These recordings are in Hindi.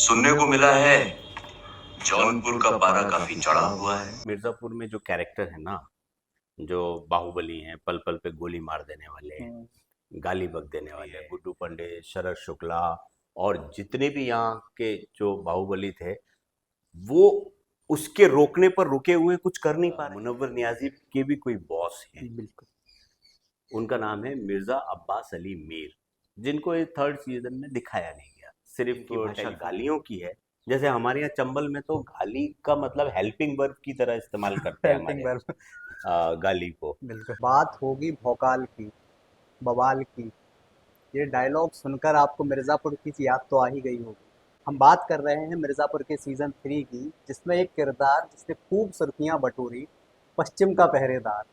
सुनने को मिला है जौनपुर का पारा काफी चढ़ा हुआ है। मिर्जापुर में जो कैरेक्टर है ना, जो बाहुबली हैं, पल पल पे गोली मार देने वाले, गाली बक देने वाले, गुड्डू पंडे, शरद शुक्ला और जितने भी यहाँ के जो बाहुबली थे, वो उसके रोकने पर रुके हुए कुछ कर नहीं पा रहे। मुनव्वर नियाजी के भी कोई बॉस हैं, बिल्कुल। उनका नाम है मिर्जा अब्बास अली मीर, जिनको ये थर्ड सीजन में दिखाया नहीं गया। सिर्फ की भाषा गालियों की है। जैसे हमारे यहाँ चंबल में तो गाली का मतलब हेल्पिंग वर्ब की तरह इस्तेमाल करते हैं हेल्पिंग हमारे वर्ब। गाली को। बिल्कुल। बात होगी भौकाल की, बवाल की। ये डायलॉग सुनकर आपको मिर्ज़ापुर की याद तो आ ही गई होगी। हम बात कर रहे हैं मिर्ज़ापुर के सीज़न 3 की, जिसमें एक किरदार जिसने खूब सुर्खियाँ बटोरी, पश्चिम का पहरेदार।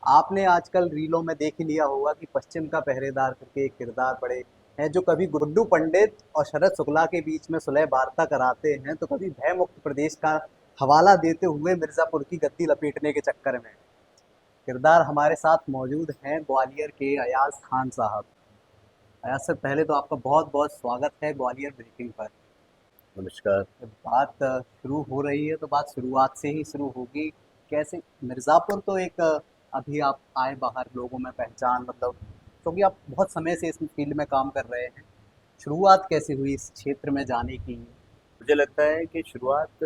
आपने आजकल रीलों में देख ही लिया होगा कि पश्चिम का पहरेदार करके एक किरदार बड़े हैं, जो कभी गुड्डू पंडित और शरद शुक्ला के बीच में सुलह वार्ता कराते हैं, तो कभी भय मुक्त प्रदेश का हवाला देते हुए मिर्ज़ापुर की गद्दी लपेटने के चक्कर में। किरदार हमारे साथ मौजूद हैं ग्वालियर के अयाज खान साहब। अयाज सर, पहले तो आपका बहुत बहुत स्वागत है ग्वालियर ब्रेकिंग पर। नमस्कार। जब बात शुरू हो रही है तो बात शुरुआत से ही शुरू होगी। कैसे मिर्ज़ापुर तो एक अभी आप आए बाहर लोगों में पहचान, मतलब क्योंकि आप बहुत समय से इस फील्ड में काम कर रहे हैं। शुरुआत कैसे हुई इस क्षेत्र में जाने की? मुझे लगता है कि शुरुआत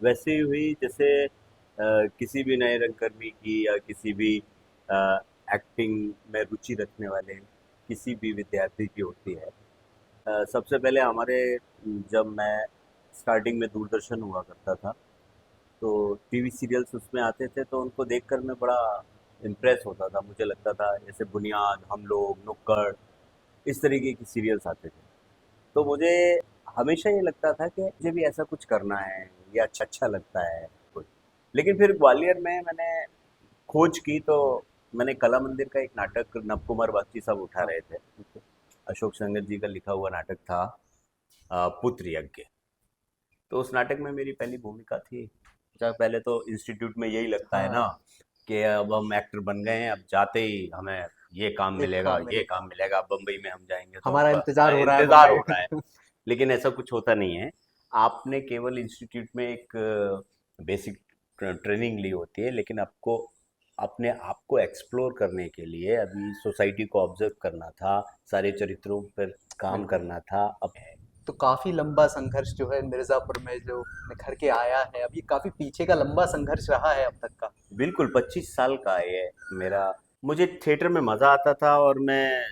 वैसे ही हुई जैसे किसी भी नए रंगकर्मी की या किसी भी एक्टिंग में रुचि रखने वाले किसी भी विद्यार्थी की होती है। सबसे पहले हमारे जब मैं स्टार्टिंग में दूरदर्शन हुआ करता था, तो टीवी सीरियल्स उसमें आते थे, तो उनको देखकर मैं बड़ा इम्प्रेस होता था। मुझे लगता था जैसे बुनियाद, हम लोग, नुक्कड़, इस तरीके की सीरियल्स आते थे। तो मुझे हमेशा ये लगता था कि मुझे भी ऐसा कुछ करना है, ये अच्छा अच्छा लगता है कुछ। लेकिन फिर ग्वालियर में मैंने खोज की, तो मैंने कला मंदिर का एक नाटक नवकुमार बागची साहब उठा रहे थे। अशोक संगत जी का लिखा हुआ नाटक था पुत्र यज्ञ। तो उस नाटक में मेरी पहली भूमिका थी। अच्छा, पहले तो इंस्टीट्यूट में यही लगता है ना हाँ। कि अब हम एक्टर बन गए हैं, अब जाते ही हमें ये काम एक मिलेगा, काम ये मिलेगा, काम मिलेगा, बम्बई में हम जाएंगे तो हमारा हमको इंतजार हो रहा है इंतजार हो रहा है। बम्बई। लेकिन ऐसा कुछ होता नहीं है। आपने केवल इंस्टीट्यूट में एक बेसिक ट्रेनिंग ली होती है, लेकिन आपको अपने आप को एक्सप्लोर करने के लिए अभी सोसाइटी को ऑब्जर्व करना था, सारे चरित्रों पर काम बिल्कुल। करना था। अब तो काफ़ी लंबा संघर्ष जो है मिर्ज़ापुर में जो निखर के आया है, अब ये काफ़ी पीछे का लंबा संघर्ष रहा है अब तक का। बिल्कुल 25 साल का है ये मेरा। मुझे थिएटर में मज़ा आता था और मैं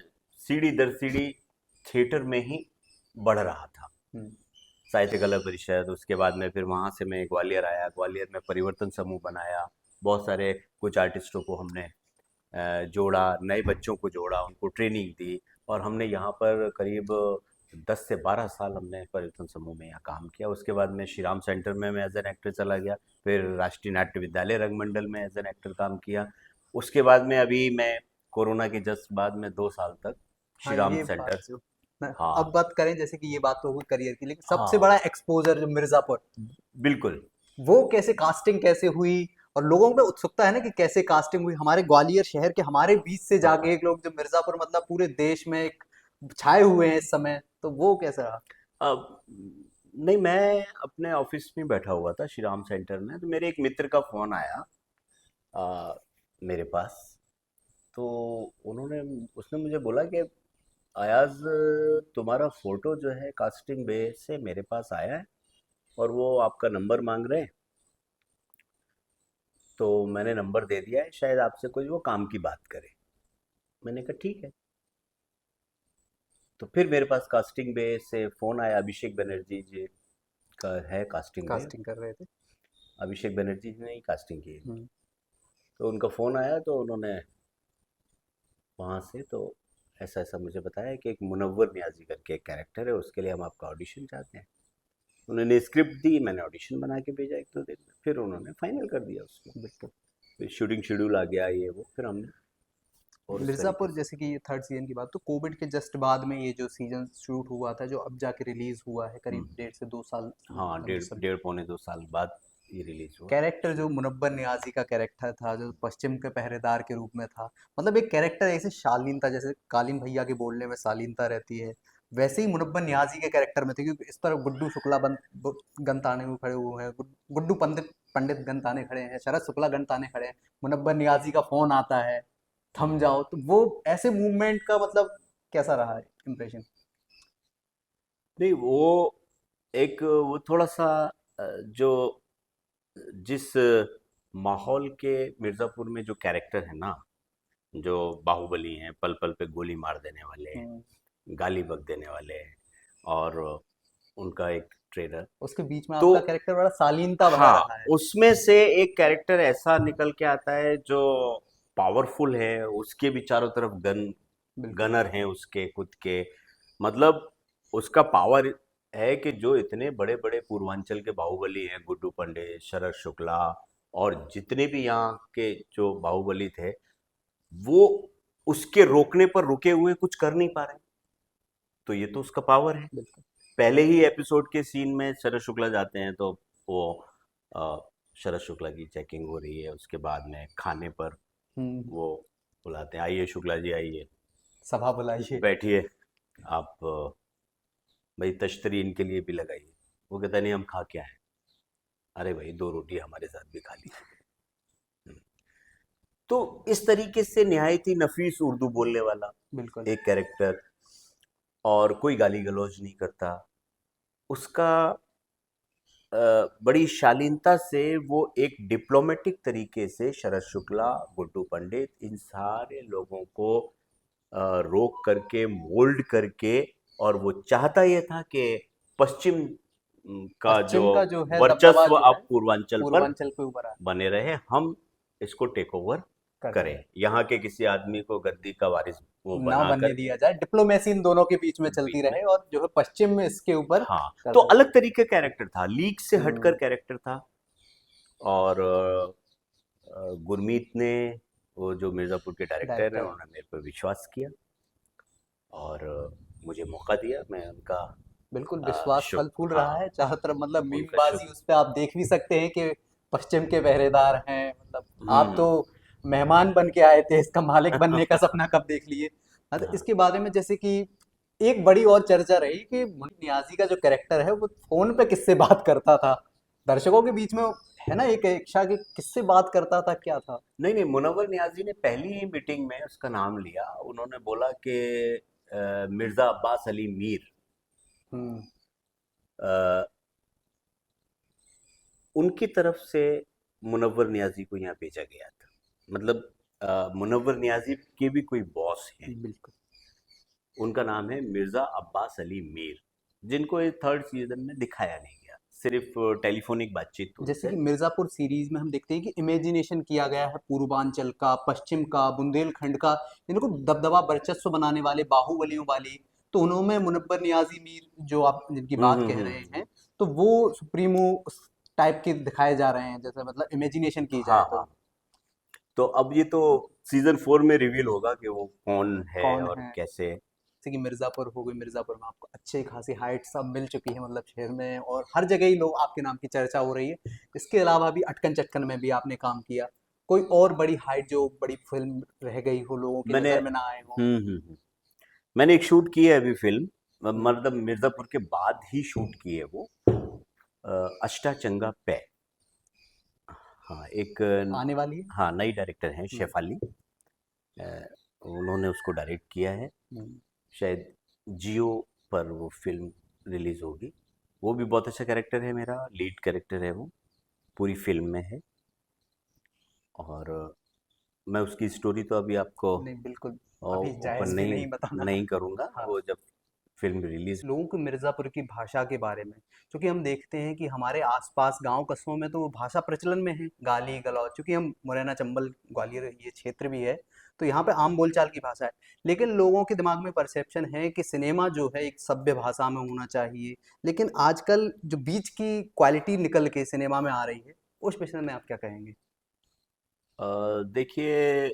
सीढ़ी दर सीढ़ी थिएटर में ही बढ़ रहा था। हम्म। साहित्य कला परिषद, उसके बाद में फिर वहाँ से मैं ग्वालियर आया, ग्वालियर में परिवर्तन समूह बनाया। बहुत सारे कुछ आर्टिस्टों को हमने जोड़ा, नए बच्चों को जोड़ा, उनको ट्रेनिंग दी। और हमने यहाँ पर करीब 10 से 12 साल हमने परिवर्तन समूह में यहाँ काम किया। उसके बाद में श्री राम सेंटर में मैं एज एन एक्टर चला गया। फिर राष्ट्रीय नाट्य विद्यालय रंगमंडल में एज एन एक्टर काम किया। उसके बाद में अभी मैं कोरोना के जस्ट बाद में 2 साल तक हाँ, श्री राम ये बात सेंटर। जो हाँ। अब बात करें, जैसे कि ये बात तो हुई करियर की, लेकिन सबसे हाँ। बड़ा एक्सपोजर जो मिर्ज़ापुर, बिल्कुल। वो कैसे कास्टिंग कैसे हुई? और लोगों में उत्सुकता है ना कि कैसे कास्टिंग हुई हमारे ग्वालियर शहर के, हमारे बीच से जाके एक लोग जो मिर्ज़ापुर मतलब पूरे देश में एक छाए हुए हैं इस समय, तो वो कैसा रहा? अब नहीं, मैं अपने ऑफिस में बैठा हुआ था श्री राम सेंटर में, तो मेरे एक मित्र का फोन आया आ, मेरे पास। तो उन्होंने उसने मुझे बोला कि अयाज, तुम्हारा फोटो जो है कास्टिंग बे से मेरे पास आया है और वो आपका नंबर मांग रहे हैं। तो मैंने नंबर दे दिया है, शायद आपसे कोई वो काम की बात करे। मैंने कहा ठीक है। तो फिर मेरे पास कास्टिंग बे से फ़ोन आया, अभिषेक बनर्जी जी का है कास्टिंग बे। कास्टिंग कर रहे थे। अभिषेक बनर्जी जी ने ही कास्टिंग की है। हम्म। तो उनका फ़ोन आया, तो उन्होंने वहाँ से तो ऐसा ऐसा मुझे बताया कि एक मुनव्वर नियाजी करके एक कैरेक्टर है, उसके लिए हम आपका ऑडिशन चाहते हैं। उन्होंने स्क्रिप्ट दी, मैंने ऑडिशन बना के भेजा 1-2 दिन में, फिर उन्होंने फाइनल कर दिया उसको। बिल्कुल। फिर शूटिंग शेड्यूल आ गया ये वो, फिर हमने और उस तरीके मिर्ज़ापुर से। जैसे कि ये थर्ड सीजन की बात, तो कोविड के जस्ट बाद में ये जो सीजन शूट हुआ था, जो अब जाके रिलीज हुआ है करीब हम्म। 1.5 से 2 साल, हाँ, मतलब डेढ़ सब। डेढ़ पौने 2 साल बाद ये रिलीज हुआ। कैरेक्टर जो मुनव्वर नियाज़ी का कैरेक्टर था, जो पश्चिम के पहरेदार के रूप में था, मतलब एक कैरेक्टर ऐसे शालीन था, जैसे कालीन भैया के बोलने में शालीनता रहती है, वैसे ही मुनव्वर नियाज़ी के कैरेक्टर में थे, क्योंकि इस तरफ गुड्डू शुक्ला गनताने हुए खड़े हुए हैं, गुड्डू पंडित पंडित गनताने खड़े हैं, शरद शुक्ला गनताने खड़े हैं, मुनव्वर नियाज़ी का फोन आता है, थम जाओ, तो वो ऐसे मूवमेंट का मतलब कैसा रहा है इम्प्रेशन? नहीं, वो एक वो थोड़ा सा जो जिस माहौल के मिर्जापुर में जो कैरेक्टर है ना, जो बाहुबली हैं, पल पल पे गोली मार देने वाले हैं, हम्म, गाली बक देने वाले हैं, और उनका एक ट्रेलर। उसके बीच में तो आपका कैरेक्टर बड़ा शालीनता बना हाँ, रहा है। उसमें से एक कैरेक्टर ऐसा निकल के आता है जो पावरफुल है, उसके भी चारों तरफ बिल्कुल। गनर हैं उसके खुद के। मतलब उसका पावर है कि जो इतने बड़े बड़े पूर्वांचल के बाहुबली हैं, गुड्डू पंडित, शरद शुक्ला, और जितने भी यहाँ के जो बाहुबली थे, वो उसके रोकने पर रुके हुए कुछ कर नहीं पा रहे। तो ये तो उसका पावर है। बिल्कुल। पहले ही एपिसोड के सीन में शरद शुक्ला जाते हैं, तो वो अ, शरद शुक्ला की चेकिंग हो रही है, उसके बाद में खाने पर हम्म। वो बुलाते हैं, आइए शुक्ला जी आइए, सभा बुलाइए। बैठिए, आप भाई तश्तरी इनके लिए भी लगाइए। वो कहता नहीं, हम खा के आए। अरे भाई, दो रोटी हमारे साथ भी खा लीजिए। तो इस तरीके से निहायत ही नफीस उर्दू बोलने वाला बिल्कुल। एक कैरेक्टर, और कोई गाली गलौज नहीं करता उसका। बड़ी शालीनता से वो एक डिप्लोमेटिक तरीके से शरद शुक्ला, गुड्डू पंडित, इन सारे लोगों को रोक करके, मोल्ड करके, और वो चाहता ये था कि पश्चिम का जो पश्चिम का जो है दबदबा वर्चस्व जो है अब पूर्वांचल पर पूर्वांचल पे ऊपर आ बने रहे, हम इसको टेक ओवर कर रहे करें, हैं। यहाँ के किसी आदमी को गद्दी का वारिस वो ना बना बनने करके दिया जाए, डिप्लोमेसी इन दोनों के बीच में चलती बीच में। रहे, और जो है पश्चिम में इसके ऊपर हाँ, कर तो रहे हैं। अलग तरीके का कैरेक्टर था, लीग से हटकर हम्म। कैरेक्टर था। और गुरमीत ने, वो जो मिर्ज़ापुर के डायरेक्टर हैं, डायरेक्टर। उन्होंने मेरे पर विश्वास किया और मुझे मौका दिया। मैं उनका बिल्कुल विश्वास फल फूल रहा हाँ, है चारों तरफ, मतलब उनका मीमबाजी शुक्र। उस पे आप देख भी सकते हैं कि पश्चिम के पहरेदार हैं, मतलब आप हम्म। तो मेहमान बन के आए थे, इसका मालिक बनने का सपना कब देख लिए। हाँ, तो हाँ, इसके बारे में जैसे कि एक बड़ी और चर्चा रही कि मुनीर नियाजी का जो कैरेक्टर है वो फोन पे किससे बात करता था, दर्शकों के बीच में है ना एक इच्छा कि किससे बात करता था, क्या था? नहीं नहीं, मुनव्वर नियाजी ने पहली ही मीटिंग में उसका नाम लिया। उन्होंने बोला कि मिर्ज़ा अब्बास अली मीर, हम्म। अ, उनकी तरफ से मुनव्वर नियाजी को यहाँ भेजा गया था। मतलब मुनव्वर नियाजी के भी कोई बॉस हैं, बिल्कुल। उनका नाम है मिर्ज़ा अब्बास अली मीर, जिनको ये थर्ड सीजन में दिखाया नहीं गया, सिर्फ टेलीफोनिक बातचीत थी जैसे उनसे। कि मिर्जापुर सीरीज में हम देखते हैं कि इमेजिनेशन किया गया है पूर्वांचल का, पश्चिम का, बुंदेलखंड का, इनको दबदबा वर्चस्व बनाने वाले बाहुबलियों वाले, तो उन्होंने मुनव्वर नियाजी मीर जो आप जिनकी बात कह रहे हम्म। हैं, तो वो सुप्रीमो उस टाइप के दिखाए जा रहे हैं, जैसे मतलब इमेजिनेशन की हाँ जाए हाँ। तो। तो अब ये तो सीजन 4 में रिवील होगा कि वो कौन है कौन और है? कैसे। जैसे कि मिर्जापुर हो गई, मिर्जापुर में आपको अच्छे खासी हाइट सब मिल चुकी है, मतलब शहर में और हर जगह ही लोग आपके नाम की चर्चा हो रही है। इसके अलावा भी अटकन चटकन में भी आपने काम किया, कोई और बड़ी हाइट जो बड़ी फिल्म रह गई हो, लोगों की मैंने नज़र में ना आए हो? मैंने एक शूट की है अभी फिल्म, हम्म। मतलब मिर्जापुर के बाद ही शूट की है वो, अष्टा चंगा पै। हाँ, एक आने वाली है। हाँ, नई डायरेक्टर हैं हम्म। शेफाली, अ, उन्होंने उसको डायरेक्ट किया है। हम्म। शायद जियो पर वो फिल्म रिलीज होगी। वो भी बहुत अच्छा कैरेक्टर है, मेरा लीड कैरेक्टर है वो, पूरी फिल्म में है। और मैं उसकी स्टोरी तो अभी आपको नहीं बिल्कुल, अभी ओपन जायज़ भी नहीं नहीं बताना। नहीं करूँगा, हाँ। वो जब फिल्म रिलीज। लोगों को मिर्ज़ापुर की भाषा के बारे में, क्योंकि हम देखते हैं कि हमारे आसपास गांव कस्बों में तो वो भाषा प्रचलन में है, गाली गलौज, क्योंकि हम मुरैना चंबल ग्वालियर ये क्षेत्र भी है, तो यहाँ पे आम बोलचाल की भाषा है। लेकिन लोगों के दिमाग में परसेप्शन है कि सिनेमा जो है एक सभ्य भाषा में होना चाहिए, लेकिन आजकल जो बीच की क्वालिटी निकल के सिनेमा में आ रही है, उस विषय में आप क्या कहेंगे? देखिए,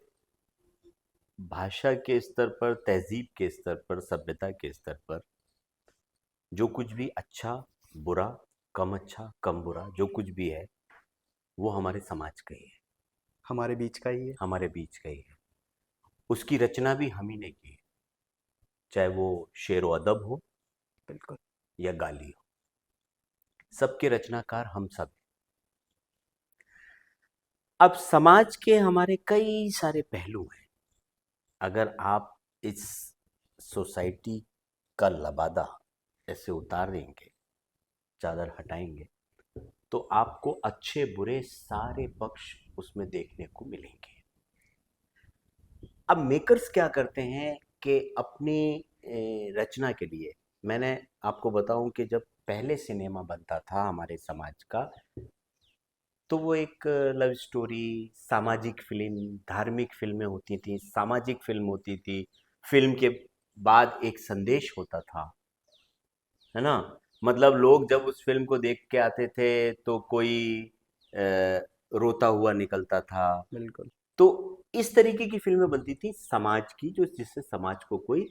भाषा के स्तर पर, तहजीब के स्तर पर, सभ्यता के स्तर पर, जो कुछ भी अच्छा, बुरा, कम अच्छा, कम बुरा, जो कुछ भी है, वो हमारे समाज का ही है, हमारे बीच का ही है। हमारे बीच का ही है। उसकी रचना भी हम ही ने की है, चाहे वो शेर व अदब हो बिल्कुल। या गाली हो, सबके रचनाकार हम सब हैं। अब समाज के हमारे कई सारे पहलू हैं। अगर आप इस सोसाइटी का लबादा ऐसे उतार देंगे, चादर हटाएंगे, तो आपको अच्छे बुरे सारे पक्ष उसमें देखने को मिलेंगे। अब मेकर्स क्या करते हैं कि अपनी रचना के लिए, मैंने आपको बताऊं कि जब पहले सिनेमा बनता था हमारे समाज का, तो वो एक लव स्टोरी, सामाजिक फिल्म, धार्मिक फिल्में होती थी, सामाजिक फिल्म होती थी, फिल्म के बाद एक संदेश होता था, है ना। मतलब लोग जब उस फिल्म को देख के आते थे तो कोई रोता हुआ निकलता था। बिल्कुल। तो इस तरीके की फिल्में बनती थी समाज की, जो जिससे समाज को कोई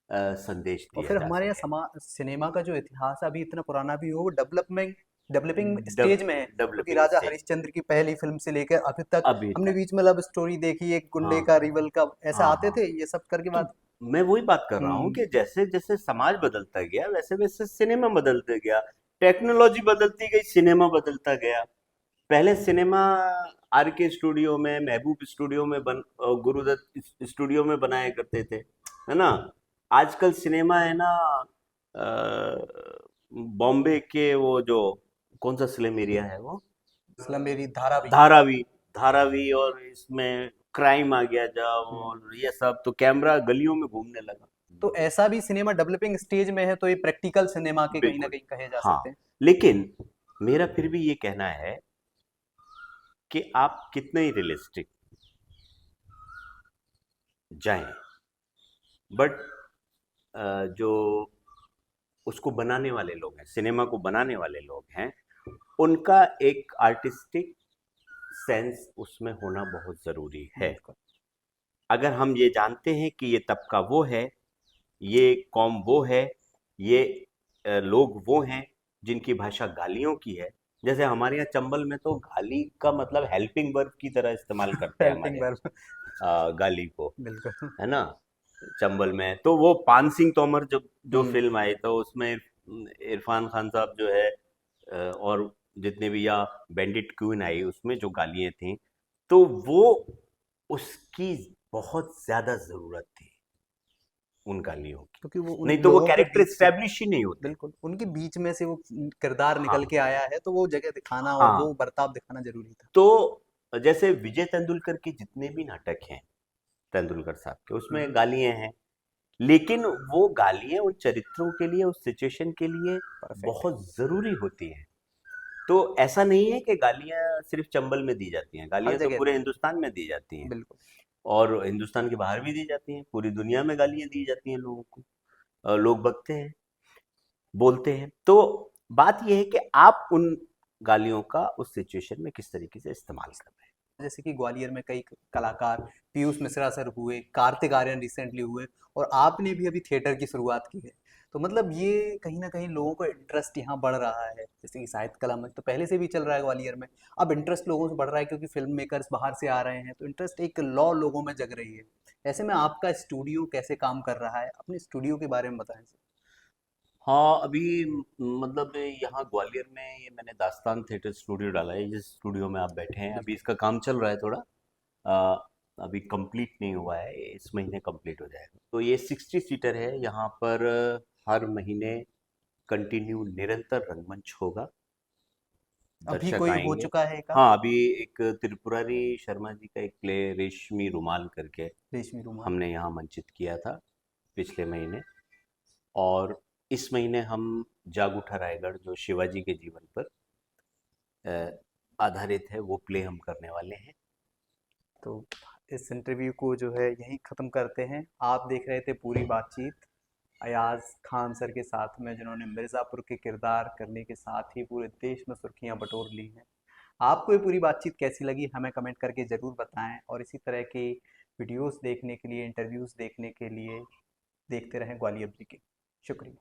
संदेश और दिया फिर जा हमारे यहाँ सके। सिनेमा का जो इतिहास है, अभी इतना पुराना भी हो, वो डेवलपिंग डब स्टेज में है, क्योंकि डेवलपिंग राजा स्टेज हरिश्चंद्र की पहली फिल्म से लेकर अभी तक अभी हमने तक। बीच में लव स्टोरी देखी, एक गुंडे हाँ का, रिवल का, ऐसे हाँ आते हाँ। थे ये सब करके तो बाद। मैं वही बात कर रहा हूँ हम्म। कि जैसे जैसे समाज बदलता गया वैसे वैसे सिनेमा बदलता गया, टेक्नोलॉजी बदलती गई, सिनेमा बदलता गया। पहले सिनेमा आर के स्टूडियो में, महबूब स्टूडियो में गुरुदत्त स्टूडियो में बनाया करते थे, है ना। आजकल सिनेमा है ना, बॉम्बे के वो जो कौन सा स्लम एरिया है वो, मतलब मेरी धारा भी। धारावी, धारावी, और इसमें क्राइम आ गया जब, हम्म। और ये सब, तो कैमरा गलियों में घूमने लगा। तो ऐसा भी सिनेमा डेवलपिंग स्टेज में है, तो ये प्रैक्टिकल सिनेमा के कहीं ना बिल्कुल। कहीं कहे जा हाँ, सकते हैं। लेकिन मेरा फिर भी ये कहना है कि आप कितने ही रियलिस्टिक जाएं, बट जो उसको बनाने वाले लोग हैं, सिनेमा को बनाने वाले लोग हैं, उनका एक आर्टिस्टिक सेंस उसमें होना बहुत ज़रूरी है। बिल्कुल। अगर हम ये जानते हैं कि ये तबका वो है, ये कौम वो है, ये लोग वो हैं जिनकी भाषा गालियों की है। जैसे हमारे यहाँ चंबल में तो गाली का मतलब हेल्पिंग वर्ब की तरह इस्तेमाल करते हैं हमारे हेल्पिंग यहाँ, वर्ब। गाली को, बिल्कुल। है ना। चंबल में तो वो पान सिंह तोमर जब जो हम्म। फिल्म आई तो उसमें इरफान खान साहब जो है, और जितने भी, या बैंडिट क्वीन आई, उसमें जो गालियां थी, तो वो उसकी बहुत ज्यादा जरूरत थी उन गालियों की, क्योंकि वो उन नहीं तो वो लोगों के कैरेक्टर बीच से, स्टैब्लिश ही नहीं होते। बिल्कुल उनके बीच में से वो किरदार हाँ निकल के आया है, तो वो जगह दिखाना और हाँ। वो बर्ताव दिखाना जरूरी था। तो जैसे विजय तेंदुलकर के जितने भी नाटक हैं, तेंदुलकर साहब के, उसमें गालियां हैं, लेकिन वो गालियां उन चरित्रों के लिए, उस सिचुएशन के लिए परफेक्ट है। बहुत जरूरी होती हैं। तो ऐसा नहीं है कि गालियां सिर्फ चंबल में दी जाती हैं, हर गालियां तो जगह पूरे दी। हिंदुस्तान में दी जाती हैं, बिल्कुल। और हिंदुस्तान के बाहर भी दी जाती हैं, पूरी दुनिया में गालियां दी जाती हैं लोगों को। लोग बकते हैं, बोलते हैं। तो बात यह है कि आप उन गालियों का उस सिचुएशन में किस तरीके से इस्तेमाल कर रहे हैं। जैसे कि ग्वालियर में कई कलाकार, पीयूष मिश्रा सर हुए, कार्तिक आर्यन रिसेंटली हुए, और आपने भी अभी थिएटर की शुरुआत की है। तो मतलब ये कहीं ना कहीं लोगों का इंटरेस्ट यहाँ बढ़ रहा है, जैसे कि साहित्य कला में तो पहले से भी चल रहा है ग्वालियर में, अब इंटरेस्ट लोगों से बढ़ रहा है क्योंकि फिल्म मेकर्स बाहर से आ रहे हैं, तो इंटरेस्ट एक लॉ लोगों में जग रही है। ऐसे में आपका स्टूडियो कैसे काम कर रहा है, अपने स्टूडियो के बारे में बताएं सर। हाँ, अभी मतलब यहाँ ग्वालियर में ये मैंने दास्तान थिएटर स्टूडियो डाला है, जिस स्टूडियो में आप बैठे हैं, अभी बिल्कुल। इसका काम चल रहा है थोड़ा। अ, अभी कंप्लीट नहीं हुआ है, इस महीने कंप्लीट हो जाएगा। तो ये 60 सीटर है, यहाँ पर हर महीने कंटिन्यू निरंतर रंगमंच होगा, अभी दर्शक कोई हो आएंगे। चुका है का? हाँ, अभी एक त्रिपुरारी शर्मा जी का एक प्ले रेशमी रुमाल करके रेशमी रुमाल। हमने यहाँ मंचित किया था पिछले महीने, और इस महीने हम जाग उठा रायगढ़, जो शिवाजी के जीवन पर अ, आधारित है, वो प्ले हम करने वाले हैं। तो इस इंटरव्यू को जो है यहीं ख़त्म करते हैं। आप देख रहे थे पूरी बातचीत अयाज खान सर के साथ में, जिन्होंने मिर्ज़ापुर के किरदार करने के साथ ही पूरे देश में सुर्खियां बटोर ली हैं। आपको ये पूरी बातचीत कैसी लगी हमें कमेंट करके ज़रूर बताएं, और इसी तरह के वीडियोस देखने के लिए, इंटरव्यूज़ देखने के लिए देखते रहें ग्वालियर ब्रेकिंग। शुक्रिया।